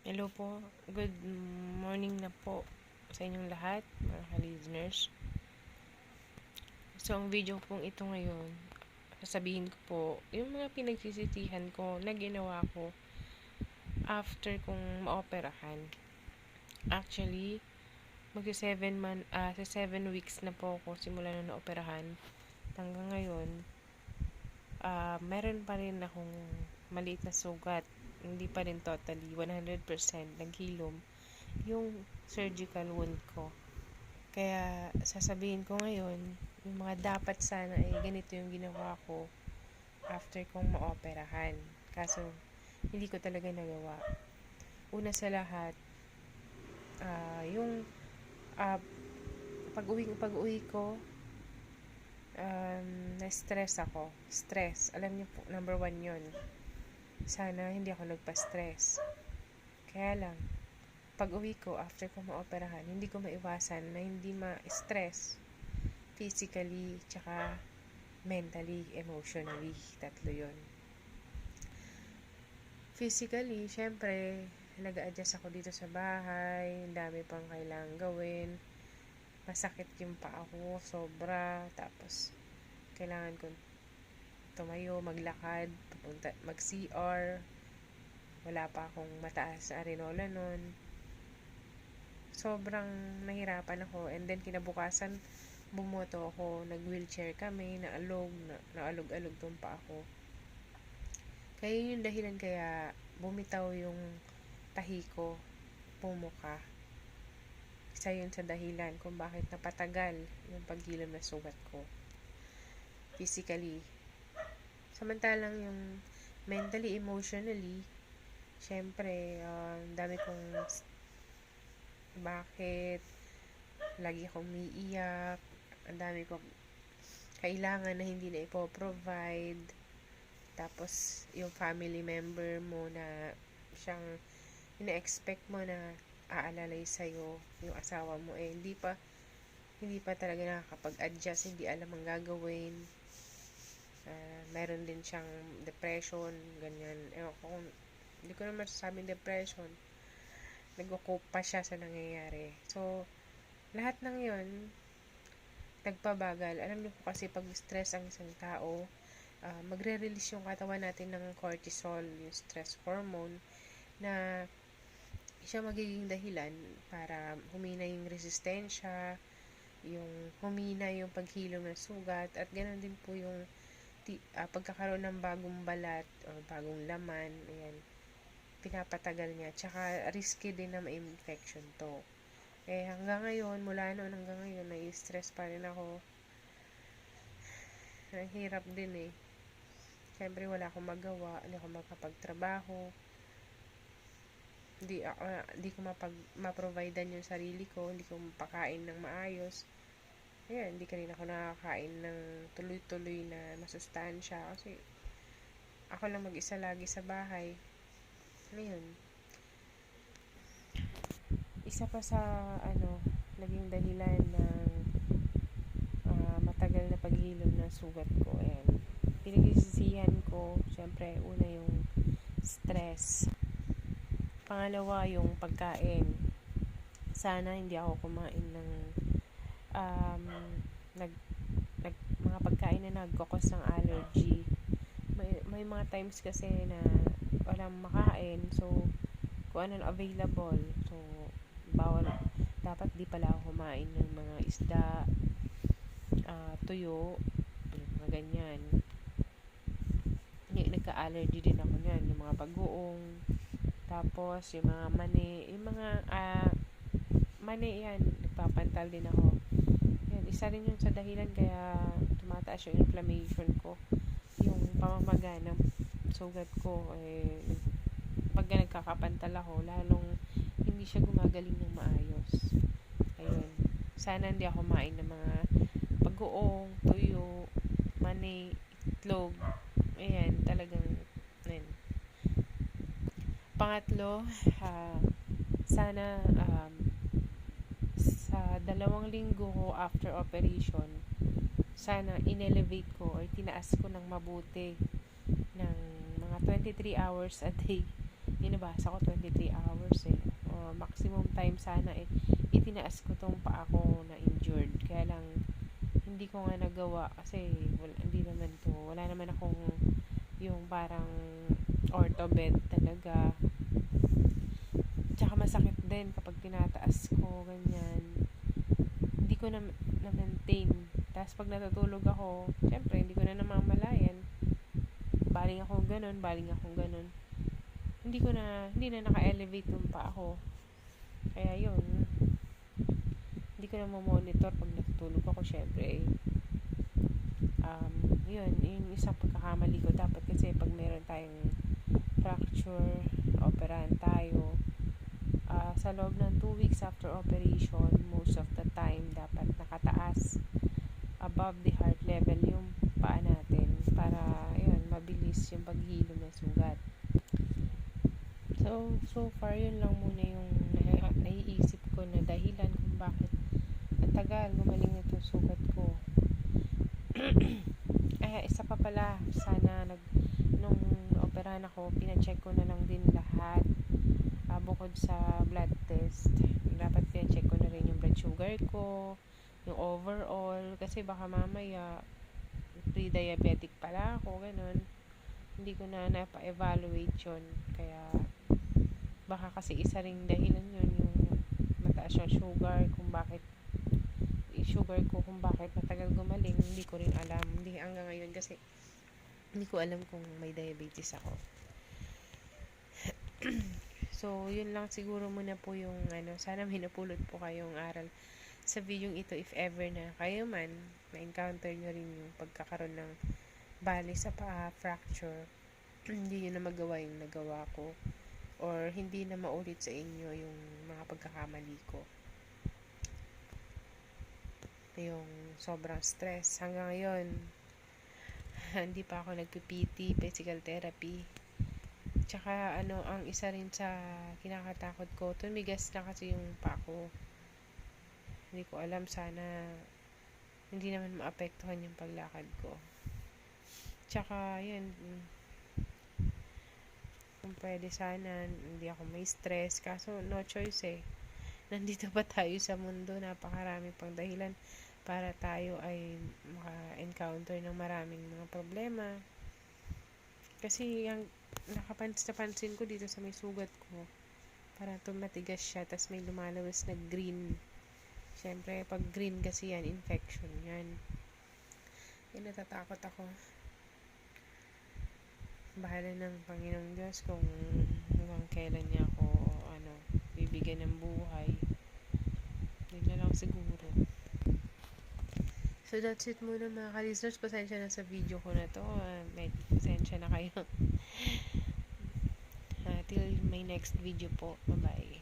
Hello po, good morning na po sa inyong lahat, mga ka-listeners. So, ang video pong ito ngayon, sasabihin ko po, yung mga pinagsisisihan ko na ginawa ko after kong maoperahan. Actually, sa 7 weeks na po ako simula na naoperahan. Hanggang ngayon, meron pa rin akong maliit na sugat. Hindi pa rin totally 100% naghilom yung surgical wound ko. Kaya sasabihin ko ngayon, yung mga dapat sana ay ganito yung ginawa ko after kong maoperahan. Kaso, hindi ko talaga nagawa. Una sa lahat, yung uh, pag-uwi ko, na-stress ako. Stress, alam niyo po, number 1 yun. Sana hindi ako nagpa-stress. Kaya lang, pag-uwi ko after ko maoperahan, hindi ko maiwasan na hindi ma-stress physically, tsaka mentally, emotionally. Tatlo yun. Physically, syempre, nag-a-adjust ako dito sa bahay. Ang dami pang kailangang gawin. Masakit yung paa ko, sobra. Tapos, kailangan ko tumayo, maglakad, mag-CR. Wala pa akong mataas sa arenola nun. Sobrang nahirapan ako. And then, kinabukasan, bumoto ako, nag-wheelchair kami, naalog-alog tong pa ako. Kaya yun yung dahilan kaya bumitaw yung tahi ko, pumuka. Isa yun sa dahilan kung bakit napatagal yung paghilom na sugat ko. Physically. Samantalang yung mentally, emotionally, syempre, dami kong bakit, lagi akong umiiyak, ang dami kong kailangan na hindi na ipoprovide. Tapos, yung family member mo na siyang ina-expect mo na aalalay sa'yo, yung asawa mo, hindi pa talaga nakakapag-adjust, hindi alam ang gagawin. Meron din siyang depression, ganyan. Hindi ko naman masasabing depression. Nag-cope pa siya sa nangyayari. So, lahat ng yon nagpabagal. Alam niyo po kasi pag stress ang isang tao, magre-release yung katawan natin ng cortisol, yung stress hormone, na siya magiging dahilan para humina yung resistensya, yung humina yung paghilom ng sugat, at ganoon din po yung pagkakaroon ng bagong balat o bagong laman. Ayan, pinapatagal niya. Tsaka risky din na ma-infection to. Hanggang ngayon, mula noon hanggang ngayon, nai-stress pa rin ako. Hirap din eh. Siyempre, wala akong magawa. Hindi ako makapagtrabaho. Hindi ko ma-providean yung sarili ko. Hindi ko mapakain ng maayos. Ayan, hindi ka rin ako nakakain ng tuloy-tuloy na masustansya. Kasi, ako lang mag-isa lagi sa bahay. Ngayon, isa pa sa, naging dahilan ng matagal na paghilom ng sugat ko. Ayan, pinagsisisihan ko, syempre, una yung stress. Pangalawa, yung pagkain. Sana hindi ako kumain ng mga pagkain na nagkakos ng allergy. May mga times kasi na walang makain, so kung ano available, so bawal, dapat di pala ako kumain ng mga isda, tuyo, mga ganyan. Nagka-allergy din ako niyan, yung mga bagoong, tapos yung mga mani yan, nagpapantal din ako. Yan, isa rin yun sa dahilan kaya tumataas yung inflammation ko, yung pamamaga ng sugat ko. Pag nagkakapantal ako, lalong hindi siya gumagaling ng maayos. Ayun, sana hindi ako kumain ng mga bagoong, tuyo, mani, itlog. Ayan, talagang ayan. Pangatlo, sana sa 2 linggo ko after operation, sana in-elevate ko or tinaas ko ng mabuti ng mga 23 hours a day inabasa ko 23 hours eh. Maximum time sana eh. Itinaas ko tong paa ko na injured. Kaya lang, hindi ko nga nagawa kasi wala naman akong yung parang orthobed talaga. Tsaka masakit din kapag tinataas ko, ganyan. Hindi ko na-maintain. Tapos pag natutulog ako, syempre, hindi ko na namamalayan. Baling ako ganun. Hindi na naka-elevate yung pa ako. Kaya yun, hindi ko na monitor pag natutulog ako, syempre. Yun isang pagkakamali ko. Dapat kasi pag meron tayong fracture, operahan tayo, sa loob ng 2 weeks after operation, most of the time, dapat nakataas above the heart level yung paa natin para, yun, mabilis yung paghilom ng sugat. So far, yun lang muna yung naiisip ko na dahilan kung bakit ang tagal gumaling itong sugat ko. Isa pa pala, sana nung operahan ako, pinacheck ko na lang din lahat. Bukod sa blood test, dapat pinacheck ko na rin yung blood sugar ko, yung overall, kasi baka mamaya pre-diabetic pala ako, ganun. Hindi ko na napa-evaluate yun. Kaya baka kasi isa ring dahilan yun, yung mataas yung sugar kung bakit matagal gumaling. Hindi ko rin alam, hindi hanggang ngayon kasi hindi ko alam kung may diabetes ako. So yun lang siguro muna po yung sana may napulot po kayong aral sa video ito, if ever na kayo man na-encounter nyo rin yung pagkakaroon ng bali sa paa, fracture, hindi nyo na magawa yung nagawa ko, or hindi na maulit sa inyo yung mga pagkakamali ko. Yung sobrang stress. Hanggang ngayon, hindi pa ako nagpi-PT, physical therapy. Tsaka, ang isa rin sa kinakatakot ko, tumigas na kasi yung paa ko. Hindi ko alam, sana hindi naman maapektuhan yung paglakad ko. Tsaka, yun, kung pwede sana, hindi ako may stress. Kaso, no choice eh. Nandito pa tayo sa mundo, napakarami pang dahilan para tayo ay maka-encounter ng maraming mga problema. Kasi yung napansin ko dito sa may sugat ko, parang tumatigas siya, tas may lumalabas na green. Siyempre, pag green kasi yan, infection yan. Kaya natatakot ako. Bahala ng Panginoong Diyos kung hanggang kailan niya ako bibigyan ng buhay. Yun na lang siguro. So that's it muna mga ka-listeners. Pasensya na sa video ko na to. Pasensya na kayo. Till my next video po. Bye-bye.